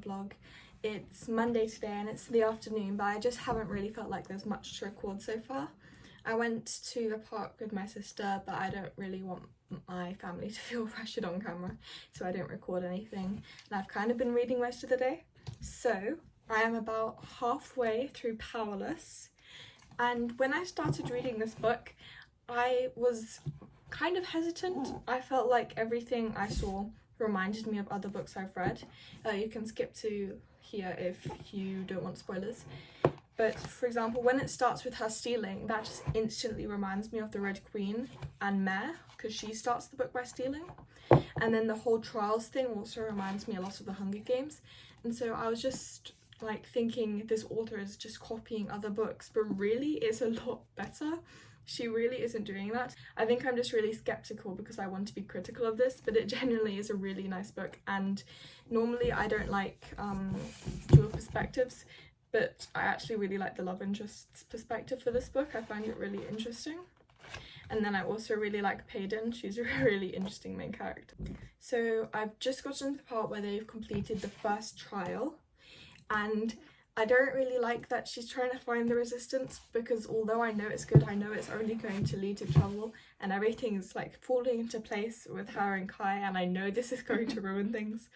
weekend vlog. It's Monday today and it's the afternoon, but I just haven't really felt like there's much to record so far. I went to the park with my sister, but I don't really want my family to feel pressured on camera, so I didn't record anything. And I've kind of been reading most of the day. So I am about halfway through Powerless, and when I started reading this book, I was kind of hesitant. I felt like everything I saw reminded me of other books I've read. You can skip to here if you don't want spoilers. But for example, when it starts with her stealing, that just instantly reminds me of the Red Queen and Mare, because she starts the book by stealing. And then the whole trials thing also reminds me a lot of the Hunger Games. And so I was just like thinking this author is just copying other books, but really it's a lot better. She really isn't doing that. I think I'm just really skeptical because I want to be critical of this, but it genuinely is a really nice book. And normally I don't like dual perspectives, but I actually really like the love interest's perspective for this book. I find it really interesting. And then I also really like Payden. She's a really interesting main character. So I've just gotten to the part where they've completed the first trial, and I don't really like that she's trying to find the resistance, because although I know it's good, I know it's only going to lead to trouble, and everything's like falling into place with her and Kai, and I know this is going to ruin things.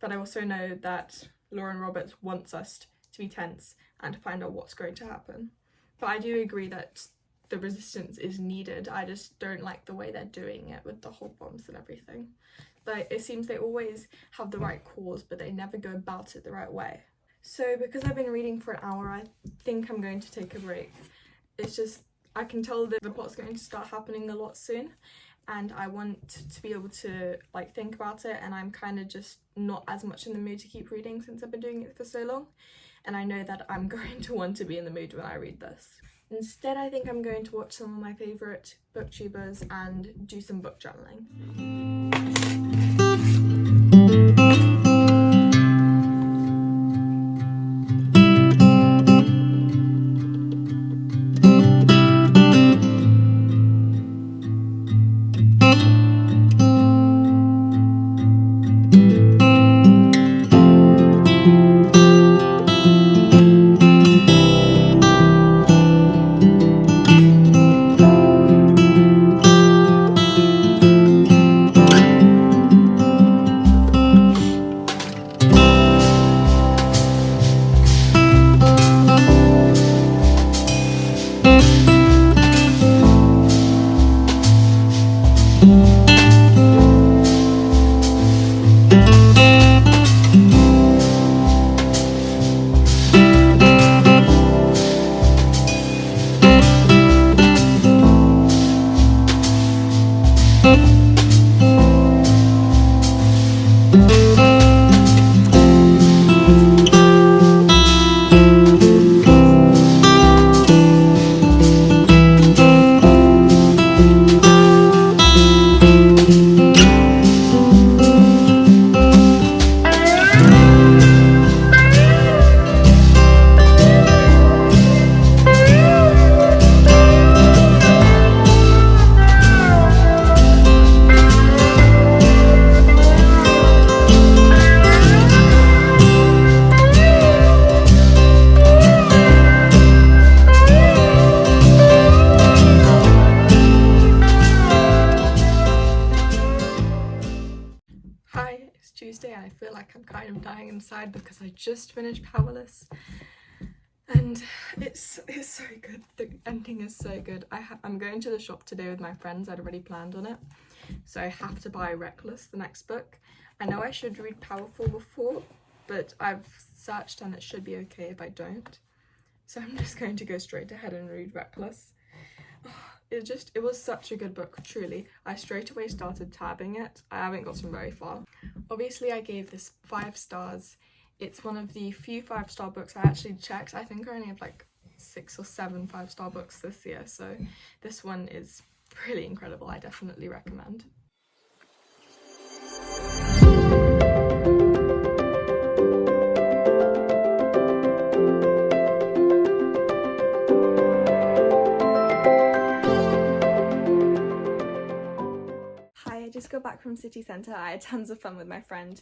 But I also know that Lauren Roberts wants us to be tense and to find out what's going to happen. But I do agree that the resistance is needed. I just don't like the way they're doing it with the whole bombs and everything. Like, it seems they always have the right cause, but they never go about it the right way. So because I've been reading for an hour, I think I'm going to take a break. It's just, I can tell that the plot's going to start happening a lot soon, and I want to be able to like think about it, and I'm kind of just not as much in the mood to keep reading since I've been doing it for so long. And I know that I'm going to want to be in the mood when I read this. Instead, I think I'm going to watch some of my favourite booktubers and do some book journaling. Tuesday, and I feel like I'm kind of dying inside because I just finished Powerless, and it's so good. The ending is so good. I'm going to the shop today with my friends. I'd already planned on it, so I have to buy Reckless, the next book. I know I should read Powerful before, but I've searched and it should be okay if I don't, so I'm just going to go straight ahead and read Reckless. It was such a good book, truly. I straight away started tabbing it. I haven't gotten very far. Obviously I gave this 5 stars. It's one of the few 5-star books I actually checked. I think I only have like 6 or 7 5-star books this year, so this one is really incredible. I definitely recommend. back from city centre, I had tons of fun with my friend.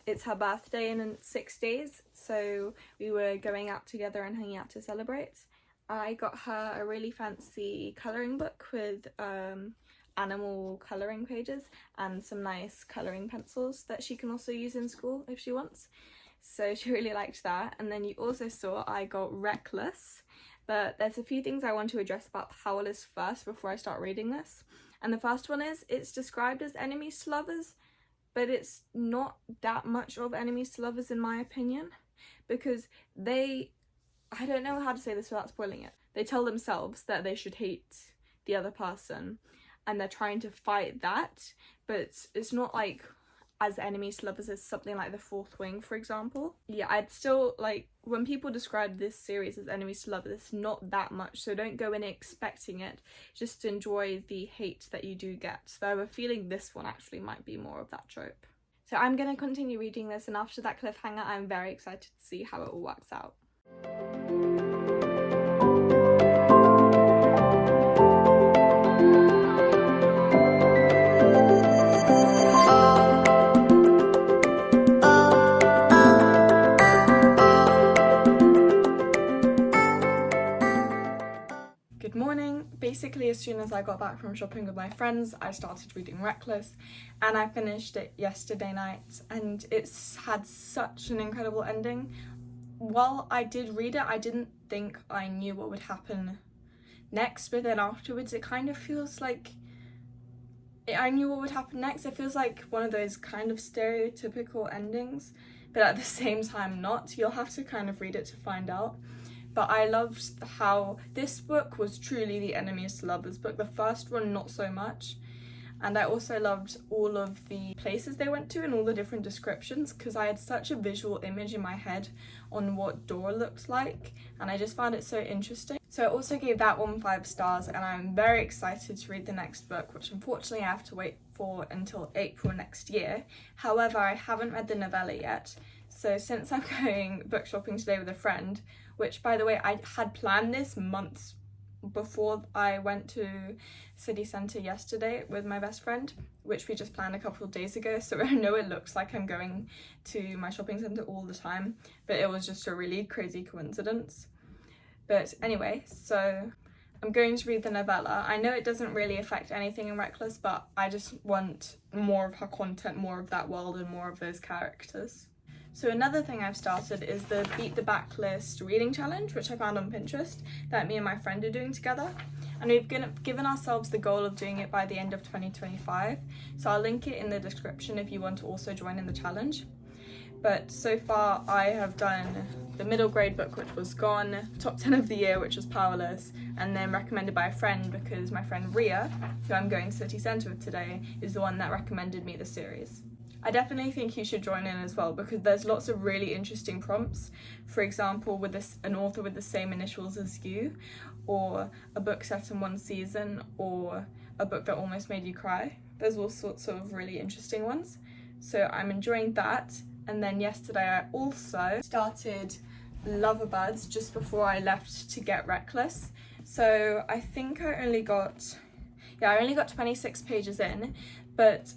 It's her birthday in 6 days, so we were going out together and hanging out to celebrate. I got her a really fancy colouring book with animal colouring pages and some nice colouring pencils that she can also use in school if she wants. So she really liked that. And then you also saw I got Reckless, but there's a few things I want to address about Powerless first before I start reading this. And the first one is, it's described as enemies to lovers, but it's not that much of enemies to lovers in my opinion, because I don't know how to say this without spoiling it. They tell themselves that they should hate the other person and they're trying to fight that, but it's not like as enemies to lovers as something like The Fourth Wing, for example. Yeah, I'd still, like, when people describe this series as enemies to lovers, it's not that much, so don't go in expecting it. Just enjoy the hate that you do get. So I have a feeling this one actually might be more of that trope. So I'm going to continue reading this, and after that cliffhanger, I'm very excited to see how it all works out. Good morning. Basically, as soon as I got back from shopping with my friends, I started reading Reckless, and I finished it yesterday night, and it's had such an incredible ending. While I did read it, I didn't think I knew what would happen next, but then afterwards it kind of feels like I knew what would happen next. It feels like one of those kind of stereotypical endings, but at the same time not. You'll have to kind of read it to find out. But I loved how this book was truly the enemies to lovers book. The first one, not so much. And I also loved all of the places they went to and all the different descriptions, because I had such a visual image in my head on what Dora looks like, and I just found it so interesting. So I also gave that one 5 stars, and I'm very excited to read the next book, which unfortunately I have to wait for until April next year. However, I haven't read the novella yet. So since I'm going book shopping today with a friend, which by the way, I had planned this months before I went to city centre yesterday with my best friend, which we just planned a couple of days ago, so I know it looks like I'm going to my shopping centre all the time, but it was just a really crazy coincidence. But anyway, so I'm going to read the novella. I know it doesn't really affect anything in Reckless, but I just want more of her content, more of that world and more of those characters. So another thing I've started is the Beat the Backlist reading challenge, which I found on Pinterest, that me and my friend are doing together. And we've given ourselves the goal of doing it by the end of 2025. So I'll link it in the description if you want to also join in the challenge. But so far I have done the middle grade book, which was Gone, top 10 of the year, which was Powerless, and then recommended by a friend because my friend Ria, who I'm going to city centre with today, is the one that recommended me the series. I definitely think you should join in as well, because there's lots of really interesting prompts. For example, with an author with the same initials as you, or a book set in one season, or a book that almost made you cry. There's all sorts of really interesting ones. So I'm enjoying that. And then yesterday I also started Loverbirds just before I left to get Reckless. So I think I only got 26 pages in, but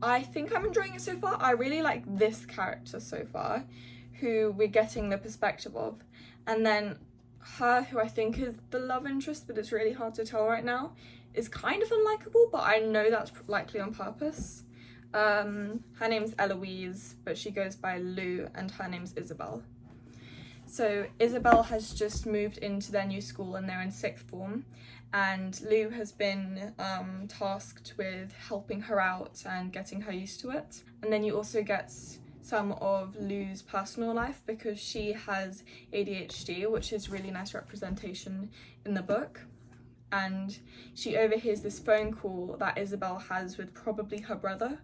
I think I'm enjoying it so far. I really like this character so far, who we're getting the perspective of. And then her, who I think is the love interest, but it's really hard to tell right now, is kind of unlikable, but I know that's likely on purpose. Her name's Eloise, but she goes by Lou, and her name's Isabel. So Isabel has just moved into their new school and they're in 6th form, and Lou has been tasked with helping her out and getting her used to it. And then you also get some of Lou's personal life, because she has ADHD, which is really nice representation in the book. And she overhears this phone call that Isabel has with probably her brother,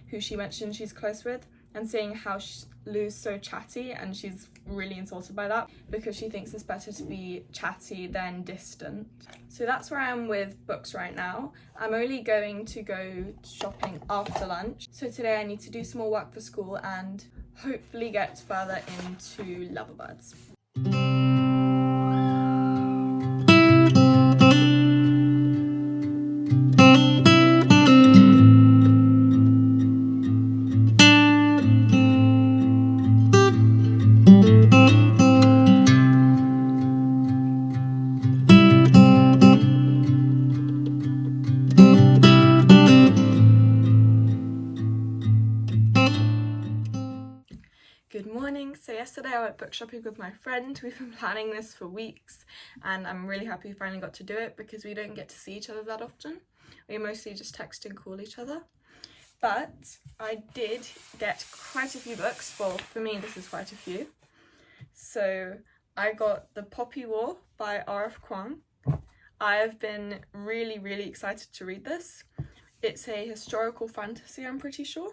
who she mentioned she's close with, and saying how Lou's so chatty, and she's really insulted by that because she thinks it's better to be chatty than distant. So that's where I am with books right now. I'm only going to go shopping after lunch. So today I need to do some more work for school and hopefully get further into Loverbirds. morning. So yesterday I went book shopping with my friend. We've been planning this for weeks and I'm really happy we finally got to do it because we don't get to see each other that often. We mostly just text and call each other. But I did get quite a few books. Well, for me this is quite a few. So I got The Poppy War by R.F. Kuang. I have been really excited to read this. It's a historical fantasy, I'm pretty sure.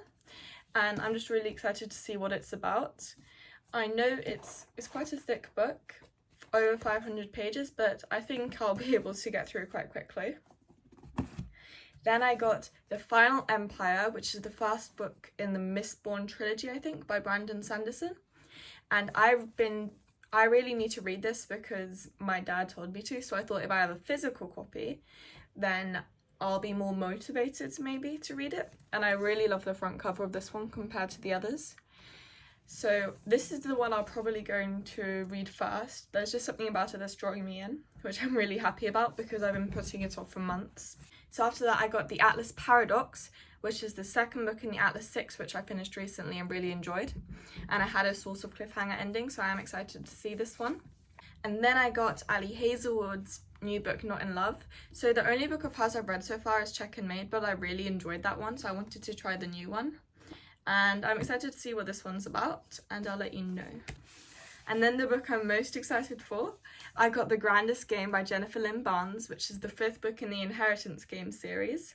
And I'm just really excited to see what it's about. I know it's quite a thick book, over 500 pages, but I think I'll be able to get through quite quickly. Then I got The Final Empire, which is the first book in the Mistborn trilogy, I think, by Brandon Sanderson. And I really need to read this because my dad told me to, so I thought if I have a physical copy, then I'll be more motivated maybe to read it. And I really love the front cover of this one compared to the others. So this is the one I'm probably going to read first. There's just something about it that's drawing me in, which I'm really happy about because I've been putting it off for months. So after that I got The Atlas Paradox, which is the second book in the Atlas 6, which I finished recently and really enjoyed. And I had a sort of cliffhanger ending, so I am excited to see this one. And then I got Ali Hazelwood's new book, Not in Love. So the only book of hers I've read so far is Check and Made, but I really enjoyed that one, so I wanted to try the new one. And I'm excited to see what this one's about, and I'll let you know. And then the book I'm most excited for, I got The Grandest Game by Jennifer Lynn Barnes, which is the 5th book in the Inheritance Game series.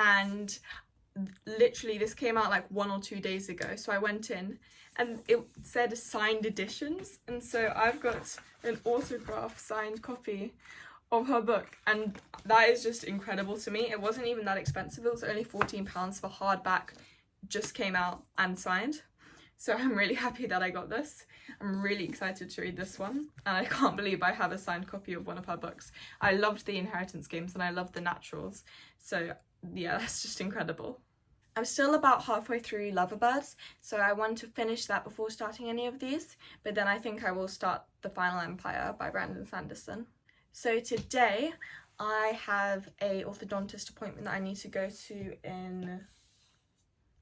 And literally this came out like 1 or 2 days ago, so I went in and it said signed editions, and so I've got an autograph signed copy of her book, and that is just incredible to me. It wasn't even that expensive, it was only £14 for hardback, just came out and signed. So I'm really happy that I got this. I'm really excited to read this one, and I can't believe I have a signed copy of one of her books. I loved the Inheritance Games and I loved the Naturals, so yeah, that's just incredible. I'm still about halfway through Loverbirds, so I want to finish that before starting any of these, but then I think I will start The Final Empire by Brandon Sanderson. So today I have a orthodontist appointment that I need to go to in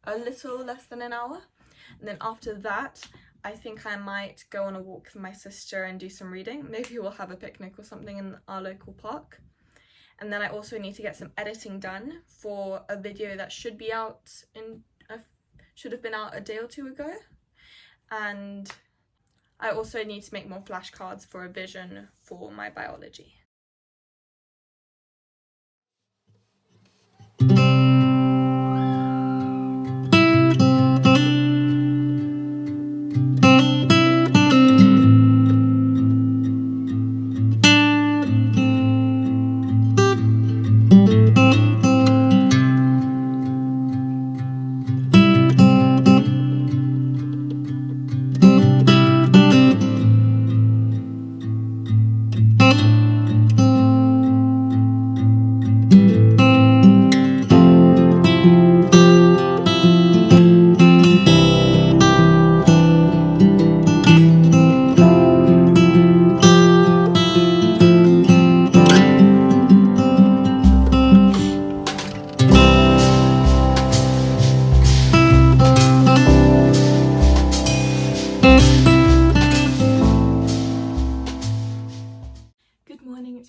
a little less than an hour, and then after that I think I might go on a walk with my sister and do some reading. Maybe we'll have a picnic or something in our local park. And then I also need to get some editing done for a video that should be out should have been out a day or 2 ago. And I also need to make more flashcards for a vision for my biology.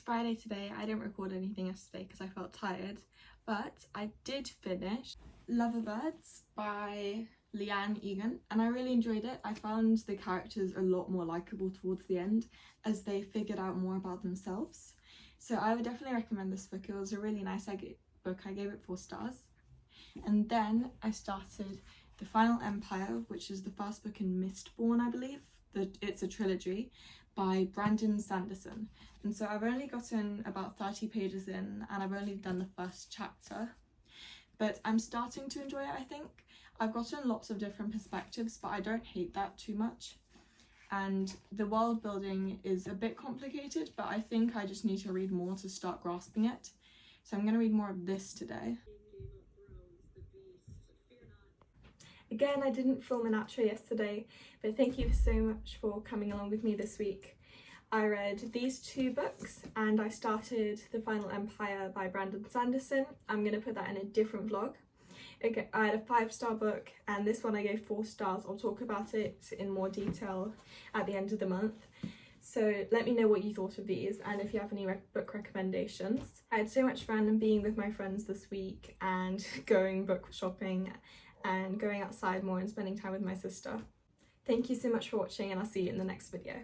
Friday today. I didn't record anything yesterday because I felt tired, but I did finish Loverbirds by Leanne Egan and I really enjoyed it. I found the characters a lot more likeable towards the end as they figured out more about themselves. So I would definitely recommend this book. It was a really nice book. I gave it 4 stars. And then I started The Final Empire, which is the first book in Mistborn, I believe. It's a trilogy by Brandon Sanderson. And so I've only gotten about 30 pages in and I've only done the first chapter. But I'm starting to enjoy it, I think. I've gotten lots of different perspectives, but I don't hate that too much. And the world building is a bit complicated, but I think I just need to read more to start grasping it. So I'm going to read more of this today. Again, I didn't film an outro yesterday, but thank you so much for coming along with me this week. I read these 2 books and I started The Final Empire by Brandon Sanderson. I'm going to put that in a different vlog. I had a 5-star book, and this one I gave 4 stars. I'll talk about it in more detail at the end of the month. So let me know what you thought of these and if you have any book recommendations. I had so much fun being with my friends this week and going book shopping and going outside more and spending time with my sister. Thank you so much for watching, and I'll see you in the next video.